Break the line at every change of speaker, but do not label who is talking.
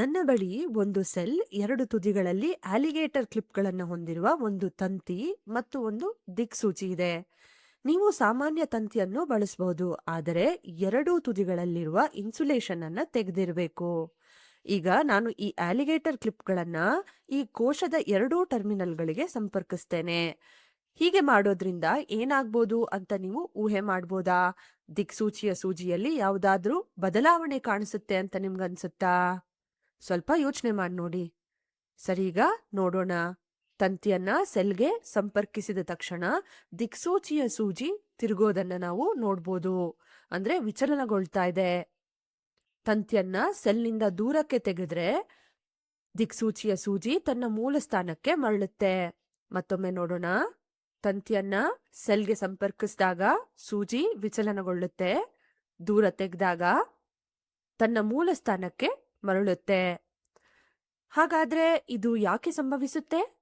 ನನ್ನ ಬಳಿ ಒಂದು ಸೆಲ್ ಎರಡು ತುದಿಗಳಲ್ಲಿ ಆಲಿಗೇಟರ್ ಕ್ಲಿಪ್ಗಳನ್ನು ಹೊಂದಿರುವ ಒಂದು ತಂತಿ ಮತ್ತು ಒಂದು ದಿಕ್ಸೂಚಿ ಇದೆ. ನೀವು ಸಾಮಾನ್ಯ ತಂತಿಯನ್ನು ಬಳಸಬಹುದು, ಆದರೆ ಎರಡೂ ತುದಿಗಳಲ್ಲಿರುವ ಇನ್ಸುಲೇಷನ್ ಅನ್ನ ತೆಗೆದಿರಬೇಕು. ಈಗ ನಾನು ಈ ಆಲಿಗೇಟರ್ ಕ್ಲಿಪ್ಗಳನ್ನ ಈ ಕೋಶದ ಎರಡೂ ಟರ್ಮಿನಲ್ಗಳಿಗೆ ಸಂಪರ್ಕಿಸ್ತೇನೆ. ಹೀಗೆ ಮಾಡೋದ್ರಿಂದ ಏನಾಗ್ಬೋದು ಅಂತ ನೀವು ಊಹೆ ಮಾಡ್ಬೋದಾ? ದಿಕ್ಸೂಚಿಯ ಸೂಜಿಯಲ್ಲಿ ಯಾವುದಾದ್ರೂ ಬದಲಾವಣೆ ಕಾಣಿಸುತ್ತೆ ಅಂತ ನಿಮ್ಗನ್ಸುತ್ತಾ? ಸ್ವಲ್ಪ ಯೋಚನೆ ಮಾಡಿ ನೋಡಿ. ಸರಿ, ಈಗ ನೋಡೋಣ. ತಂತಿಯನ್ನ ಸೆಲ್ಗೆ ಸಂಪರ್ಕಿಸಿದ ತಕ್ಷಣ ದಿಕ್ಸೂಚಿಯ ಸೂಜಿ ತಿರುಗೋದನ್ನ ನಾವು ನೋಡ್ಬೋದು. ಅಂದ್ರೆ ವಿಚಲನಗೊಳ್ತಾ ಇದೆ. ತಂತಿಯನ್ನ ಸೆಲ್ನಿಂದ ದೂರಕ್ಕೆ ತೆಗೆದ್ರೆ ದಿಕ್ಸೂಚಿಯ ಸೂಜಿ ತನ್ನ ಮೂಲ ಸ್ಥಾನಕ್ಕೆ ಮರಳುತ್ತೆ. ಮತ್ತೊಮ್ಮೆ ನೋಡೋಣ. ತಂತಿಯನ್ನ ಸೆಲ್ಗೆ ಸಂಪರ್ಕಿಸಿದಾಗ ಸೂಜಿ ವಿಚಲನಗೊಳ್ಳುತ್ತೆ. ದೂರ ತೆಗೆದಾಗ ತನ್ನ ಮೂಲ ಸ್ಥಾನಕ್ಕೆ ಮರಳುತ್ತೆ. ಹಾಗಾದ್ರೆ ಇದು ಯಾಕೆ ಸಂಭವಿಸುತ್ತೆ?